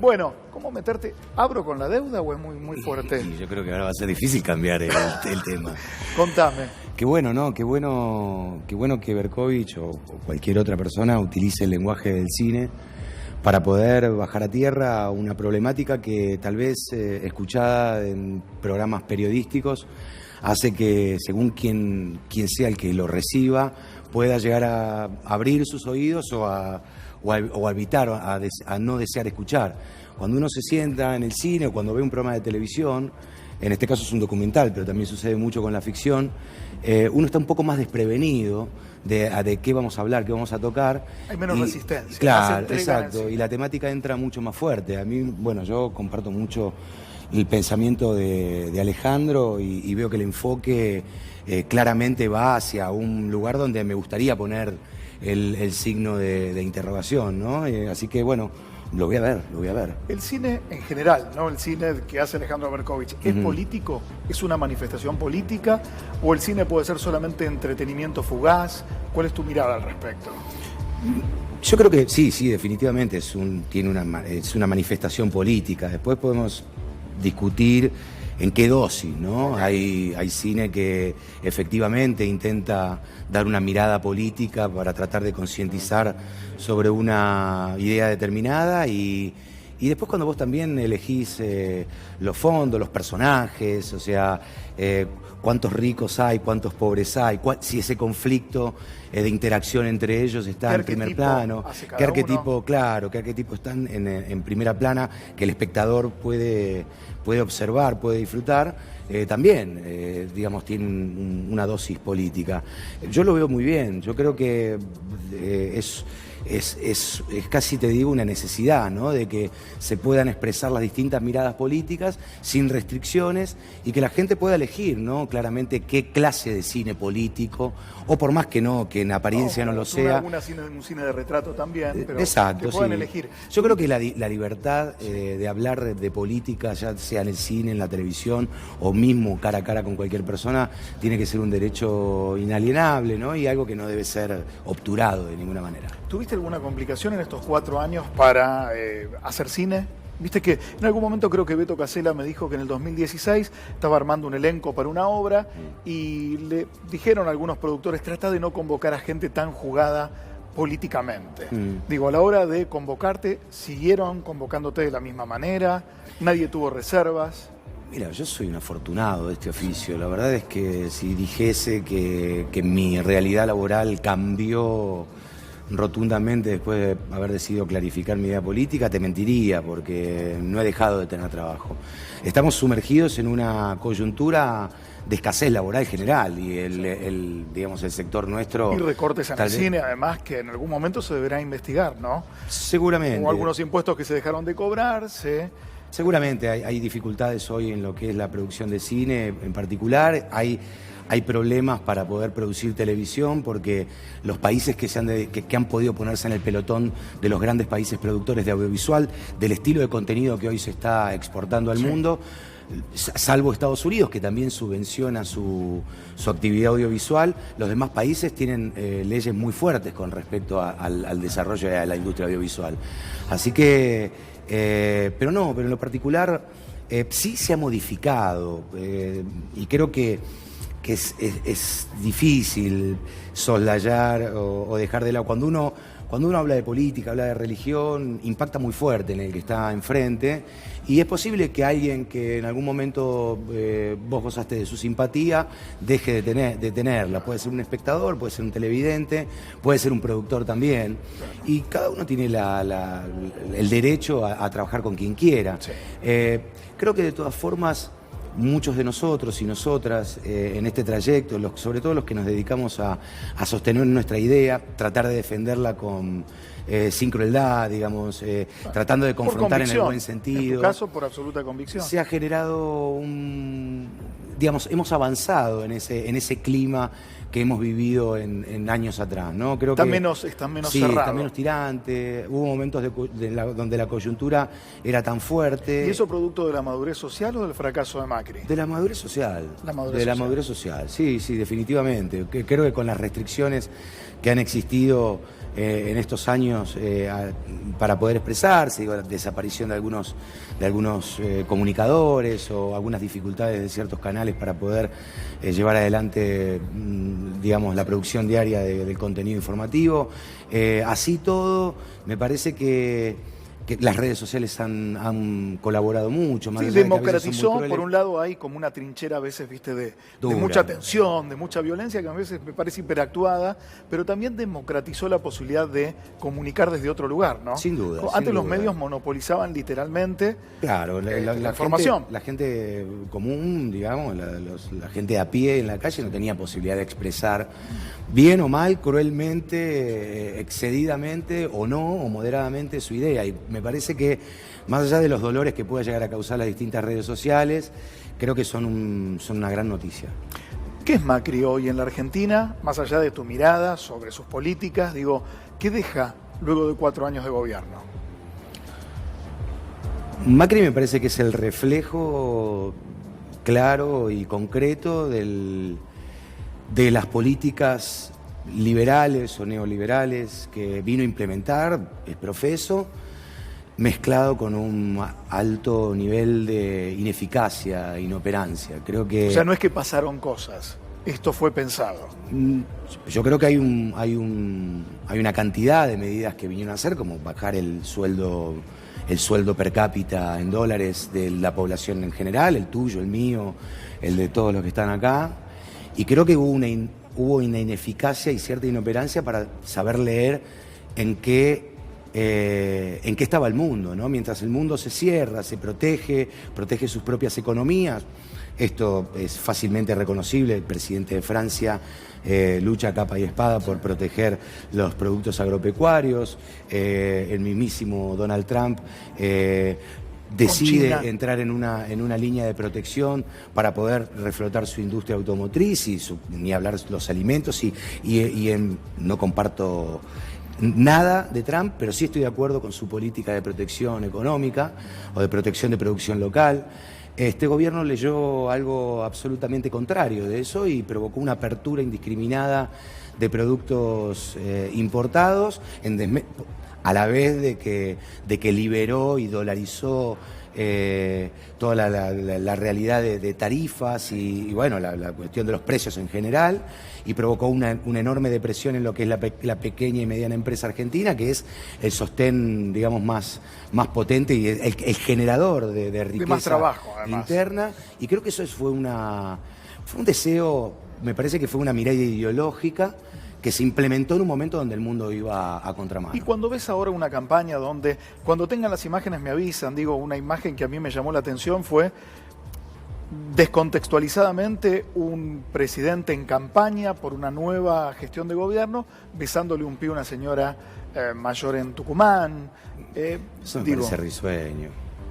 Bueno, ¿cómo meterte? ¿Abro con la deuda o es muy fuerte? Y yo creo que ahora va a ser difícil cambiar el tema. Contame. Qué bueno, ¿no? Qué bueno que Berkovich o cualquier otra persona utilice el lenguaje del cine para poder bajar a tierra una problemática que tal vez escuchada en programas periodísticos hace que, según quien sea el que lo reciba, pueda llegar a abrir sus oídos o a evitar, a no desear escuchar. Cuando uno se sienta en el cine o cuando ve un programa de televisión, en este caso es un documental, pero también sucede mucho con la ficción, uno está un poco más desprevenido de qué vamos a hablar, qué vamos a tocar. Hay menos resistencia. Claro, exacto, y la temática entra mucho más fuerte. A mí, bueno, yo comparto mucho el pensamiento de Alejandro y veo que el enfoque claramente va hacia un lugar donde me gustaría poner el signo de interrogación, ¿no? Así que, bueno, lo voy a ver. El cine en general, ¿no? El cine que hace Alejandro Berkovich, ¿es político? ¿Es una manifestación política? ¿O el cine puede ser solamente entretenimiento fugaz? ¿Cuál es tu mirada al respecto? Yo creo que sí, definitivamente es una manifestación política. Después podemos discutir en qué dosis, ¿no? Hay cine que efectivamente intenta dar una mirada política para tratar de concientizar sobre una idea determinada y después cuando vos también elegís los fondos, los personajes, o sea, cuántos ricos hay, cuántos pobres hay, si ese conflicto de interacción entre ellos está en primer plano, qué arquetipo están en primera plana, que el espectador puede observar, puede disfrutar, también, digamos, tiene una dosis política. Yo lo veo muy bien, yo creo que es casi, te digo, una necesidad, ¿no? De que se puedan expresar las distintas miradas políticas sin restricciones y que la gente pueda elegir, ¿no? Claramente qué clase de cine político, o por más que en apariencia no lo sea. Un cine de retrato también, pero exacto, que puedan sí. elegir. Yo creo que la libertad de hablar de política, ya sea en el cine, en la televisión o mismo cara a cara con cualquier persona, tiene que ser un derecho inalienable, ¿no? Y algo que no debe ser obturado de ninguna manera. ¿Tuviste alguna complicación en estos 4 años para hacer cine? Viste que en algún momento creo que Beto Casella me dijo que en el 2016 estaba armando un elenco para una obra y le dijeron a algunos productores, trata de no convocar a gente tan jugada políticamente. Digo, a la hora de convocarte, ¿siguieron convocándote de la misma manera? ¿Nadie tuvo reservas? Mira, yo soy un afortunado de este oficio. La verdad es que si dijese que mi realidad laboral cambió rotundamente después de haber decidido clarificar mi idea política, te mentiría, porque no he dejado de tener trabajo. Estamos sumergidos en una coyuntura de escasez laboral general y digamos, el sector nuestro... Y recortes en el cine, además, que en algún momento se deberá investigar, ¿no? Seguramente. O algunos impuestos que se dejaron de cobrarse. Seguramente hay dificultades hoy en lo que es la producción de cine en particular. Hay problemas para poder producir televisión porque los países que han podido ponerse en el pelotón de los grandes países productores de audiovisual, del estilo de contenido que hoy se está exportando al mundo, salvo Estados Unidos, que también subvenciona su actividad audiovisual, los demás países tienen leyes muy fuertes con respecto al desarrollo de la industria audiovisual. Así que, pero en lo particular sí se ha modificado y creo que es difícil soslayar o dejar de lado. Cuando uno habla de política, habla de religión, impacta muy fuerte en el que está enfrente y es posible que alguien que en algún momento vos gozaste de su simpatía deje de tenerla. Puede ser un espectador, puede ser un televidente, puede ser un productor también. Y cada uno tiene el derecho a trabajar con quien quiera. Sí. Creo que de todas formas muchos de nosotros y nosotras en este trayecto, sobre todo los que nos dedicamos a sostener nuestra idea, tratar de defenderla sin crueldad, digamos, tratando de confrontar en el buen sentido. En tu caso, por absoluta convicción. Se ha generado digamos, hemos avanzado en ese clima que hemos vivido en años atrás, ¿no? Creo está que menos cerrado. cerrado. Está menos tirante. Hubo momentos donde la coyuntura era tan fuerte. ¿Y eso producto de la madurez social o del fracaso de Macri? De la madurez social. La madurez social, sí, definitivamente. Creo que con las restricciones que han existido en estos años para poder expresarse, digo, la desaparición de algunos comunicadores o algunas dificultades de ciertos canales para poder llevar adelante, digamos, la producción diaria del contenido informativo. Así todo, me parece que las redes sociales han colaborado mucho. Más sí, allá de democratizó, por un lado hay como una trinchera a veces, viste, de mucha tensión, de mucha violencia, que a veces me parece hiperactuada, pero también democratizó la posibilidad de comunicar desde otro lugar, ¿no? Sin duda. Antes los medios monopolizaban literalmente la información. La gente común, digamos, la gente a pie en la calle no tenía posibilidad de expresar bien o mal, cruelmente, excedidamente o no, o moderadamente su idea. Y me parece que, más allá de los dolores que pueda llegar a causar las distintas redes sociales, creo que son una gran noticia. ¿Qué es Macri hoy en la Argentina, más allá de tu mirada sobre sus políticas? Digo, ¿qué deja luego de 4 años de gobierno? Macri me parece que es el reflejo claro y concreto de las políticas liberales o neoliberales que vino a implementar, es profeso, mezclado con un alto nivel de ineficacia, inoperancia. Creo que, o sea, no es que pasaron cosas, esto fue pensado. Yo creo que hay una cantidad de medidas que vinieron a hacer, como bajar el sueldo per cápita en dólares de la población en general, el tuyo, el mío, el de todos los que están acá. Y creo que hubo una ineficacia y cierta inoperancia para saber leer en qué estaba el mundo, ¿no? Mientras el mundo se cierra, se protege sus propias economías. Esto es fácilmente reconocible. El presidente de Francia lucha a capa y espada por proteger los productos agropecuarios. El mismísimo Donald Trump decide entrar en una línea de protección para poder reflotar su industria automotriz y ni hablar los alimentos no comparto nada de Trump, pero sí estoy de acuerdo con su política de protección económica o de protección de producción local. Este gobierno leyó algo absolutamente contrario de eso y provocó una apertura indiscriminada de productos importados a la vez de que liberó y dolarizó toda la realidad de tarifas y bueno, la cuestión de los precios en general, y provocó una enorme depresión en lo que es la pequeña y mediana empresa argentina, que es el sostén, digamos, más potente y el generador de riqueza, de más trabajo, interna. Y creo que eso fue un deseo, me parece que fue una mirada ideológica que se implementó en un momento donde el mundo iba a contramano. Y cuando ves ahora una campaña donde, cuando tengan las imágenes me avisan, digo, una imagen que a mí me llamó la atención fue, descontextualizadamente, un presidente en campaña por una nueva gestión de gobierno, besándole un pie a una señora mayor en Tucumán. Eso me parece risueño.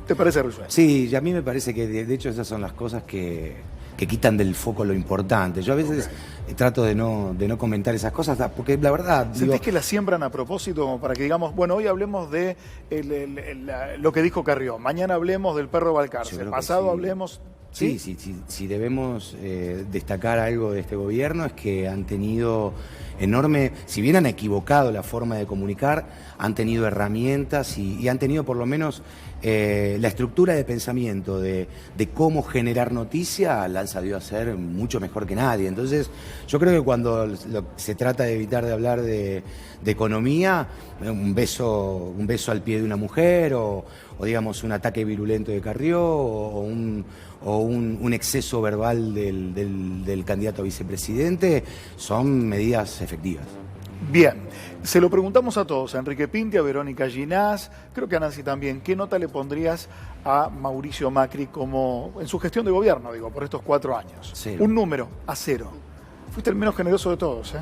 ¿Te parece risueño? Sí, y a mí me parece que de hecho esas son las cosas que quitan del foco lo importante. Yo a veces trato de no comentar esas cosas, porque la verdad... ¿Sentís que la siembran a propósito como para que digamos, bueno, hoy hablemos de lo que dijo Carrió, mañana hablemos del perro Balcarce, pasado sí. Hablemos... Sí, debemos destacar algo de este gobierno es que han tenido enorme, si bien han equivocado la forma de comunicar, han tenido herramientas y han tenido por lo menos la estructura de pensamiento de cómo generar noticia, la han sabido hacer mucho mejor que nadie. Entonces, yo creo que cuando se trata de evitar de hablar de economía, un beso al pie de una mujer o digamos un ataque virulento de Carrió o un exceso verbal del candidato a vicepresidente, son medidas efectivas. Bien, se lo preguntamos a todos, a Enrique Pinti, a Verónica Ginás, creo que a Nancy también. ¿Qué nota le pondrías a Mauricio Macri como en su gestión de gobierno, digo, por estos 4 años? 0. Un número, a 0. Fuiste el menos generoso de todos, ¿eh?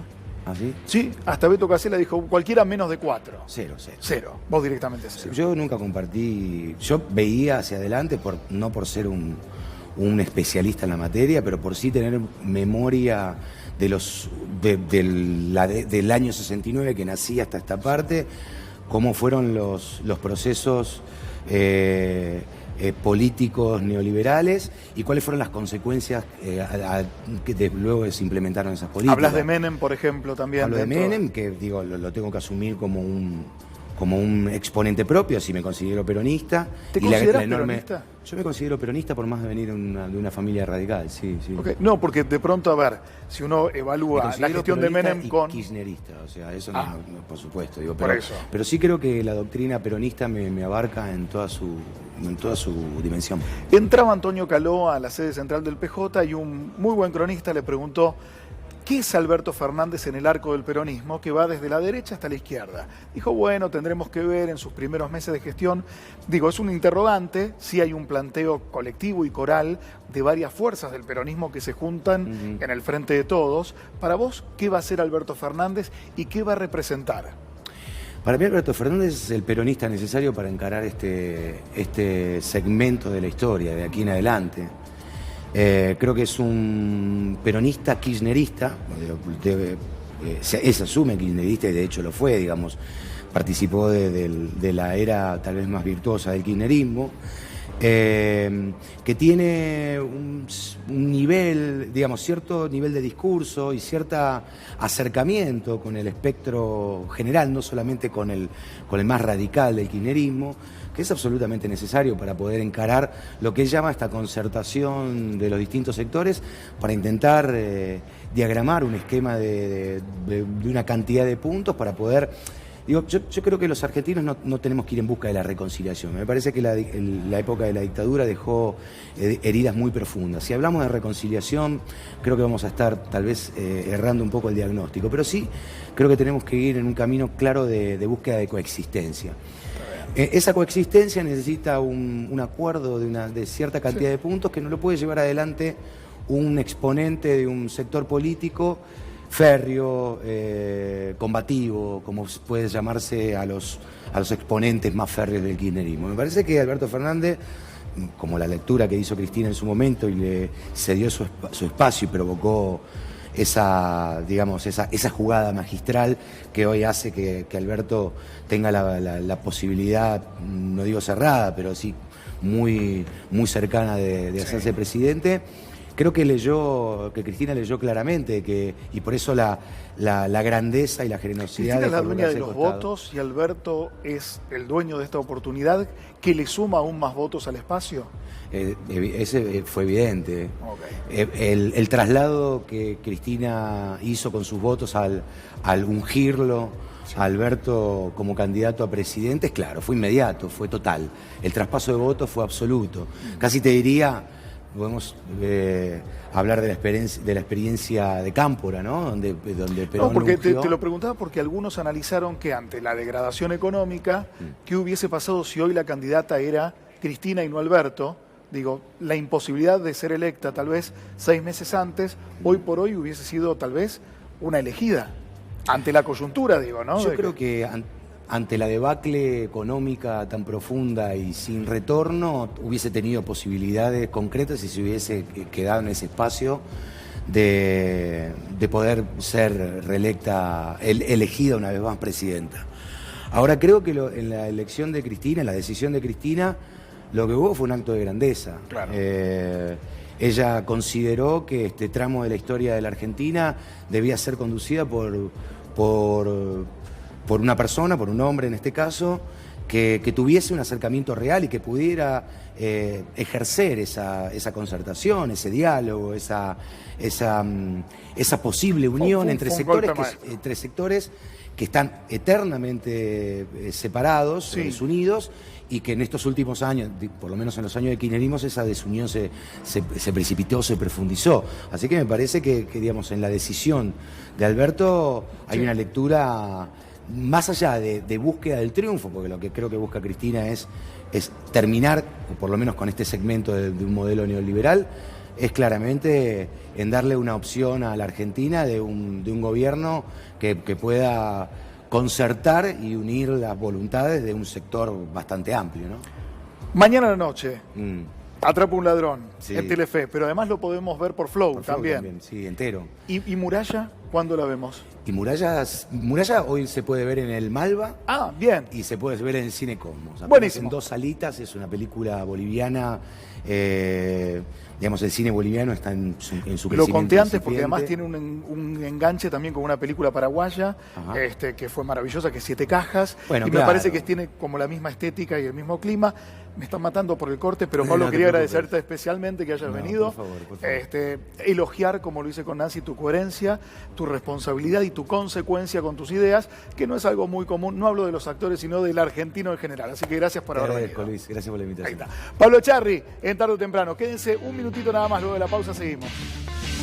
¿Ah, sí? Sí, hasta Beto Casella dijo cualquiera menos de 4. 0. 0, vos directamente 0. Yo nunca compartí, yo veía hacia adelante, no por ser un especialista en la materia, pero por sí tener memoria del año 69 que nací hasta esta parte, cómo fueron los procesos políticos neoliberales y cuáles fueron las consecuencias que luego se implementaron esas políticas. Hablas de Menem, por ejemplo, también. Hablo de Menem, que digo, lo tengo que asumir como un exponente propio, así me considero peronista. ¿Te consideras peronista? Yo me considero peronista por más de venir de una familia radical, sí. Okay. No, porque de pronto, a ver, si uno evalúa la gestión de Menem con... kirchnerista, o sea, eso no, por supuesto. Digo, por eso. Pero sí creo que la doctrina peronista me abarca en toda su dimensión. Entraba Antonio Caló a la sede central del PJ y un muy buen cronista le preguntó: ¿qué es Alberto Fernández en el arco del peronismo que va desde la derecha hasta la izquierda? Dijo, bueno, tendremos que ver en sus primeros meses de gestión. Digo, es un interrogante, sí hay un planteo colectivo y coral de varias fuerzas del peronismo que se juntan en el frente de todos. Para vos, ¿qué va a hacer Alberto Fernández y qué va a representar? Para mí Alberto Fernández es el peronista necesario para encarar este segmento de la historia, de aquí en adelante. Creo que es un peronista kirchnerista, se asume kirchnerista y de hecho lo fue, digamos, participó de la era tal vez más virtuosa del kirchnerismo, que tiene un nivel, digamos, cierto nivel de discurso y cierto acercamiento con el espectro general, no solamente con el más radical del kirchnerismo, que es absolutamente necesario para poder encarar lo que él llama esta concertación de los distintos sectores para intentar diagramar un esquema de una cantidad de puntos para poder... Digo, yo creo que los argentinos no tenemos que ir en busca de la reconciliación. Me parece que la época de la dictadura dejó heridas muy profundas. Si hablamos de reconciliación, creo que vamos a estar tal vez errando un poco el diagnóstico, pero sí creo que tenemos que ir en un camino claro de búsqueda de coexistencia. Esa coexistencia necesita un acuerdo de cierta cantidad de puntos que no lo puede llevar adelante un exponente de un sector político férreo, combativo, como puede llamarse a los exponentes más férreos del kirchnerismo. Me parece que Alberto Fernández, como la lectura que hizo Cristina en su momento y le cedió su espacio y provocó esa jugada magistral que hoy hace que Alberto tenga la posibilidad, no digo cerrada, pero sí muy cercana de hacerse presidente. Creo que Cristina leyó claramente y por eso la grandeza y la generosidad. Cristina es la dueña de los votos y Alberto es el dueño de esta oportunidad que le suma aún más votos al espacio. Ese fue evidente. Okay. El traslado que Cristina hizo con sus votos al ungirlo a Alberto como candidato a presidente, es claro, fue inmediato, fue total. El traspaso de votos fue absoluto. Casi te diría, podemos hablar de la experiencia de Cámpora, ¿no? Donde Perón porque te lo preguntaba porque algunos analizaron que ante la degradación económica, ¿qué hubiese pasado si hoy la candidata era Cristina y no Alberto? Digo, la imposibilidad de ser electa tal vez 6 meses antes, hoy por hoy hubiese sido tal vez una elegida. Ante la coyuntura, digo, ¿no? Yo creo que ante la debacle económica tan profunda y sin retorno, hubiese tenido posibilidades concretas si se hubiese quedado en ese espacio de poder ser reelecta, elegida una vez más presidenta. Ahora creo que en la elección de Cristina, en la decisión de Cristina, lo que hubo fue un acto de grandeza. Claro. Ella consideró que este tramo de la historia de la Argentina debía ser conducida por una persona, por un hombre en este caso, que tuviese un acercamiento real y que pudiera ejercer esa concertación, ese diálogo, esa posible unión entre sectores que están eternamente separados, desunidos, y que en estos últimos años, por lo menos en los años de kirchnerismo, esa desunión se precipitó, se profundizó. Así que me parece que digamos, en la decisión de Alberto hay una lectura más allá de búsqueda del triunfo, porque lo que creo que busca Cristina es terminar, por lo menos con este segmento de un modelo neoliberal, es claramente en darle una opción a la Argentina de un gobierno que pueda concertar y unir las voluntades de un sector bastante amplio, ¿no? Mañana a la noche, Atrapa un ladrón, sí, en Telefe, pero además lo podemos ver por Flow también. Sí, entero. ¿Y Muralla? ¿Cuándo la vemos? Y Muralla hoy se puede ver en el Malva. Ah, bien. Y se puede ver en el Cine Cosmos. Apenas Buenísimo. En 2 salitas, es una película boliviana. Digamos, el cine boliviano está en su crecimiento. Lo conté antes porque incipiente. además tiene un enganche también con una película paraguaya que fue maravillosa, que es 7 cajas. Bueno, y claro. me parece que tiene como la misma estética y el mismo clima. Me están matando por el corte, pero Pablo, No te quería preocupes. agradecerte especialmente que hayas venido. Por favor. Elogiar, como lo hice con Nancy, tu coherencia, tu responsabilidad y tu consecuencia con tus ideas, que no es algo muy común. No hablo de los actores, sino del argentino en general. Así que gracias por Te haber agradezco, venido. Luis. Gracias por la Ahí invitación. está. Pablo Echarri, en Tarde o Temprano. Quédense un minutito nada más, luego de la pausa seguimos.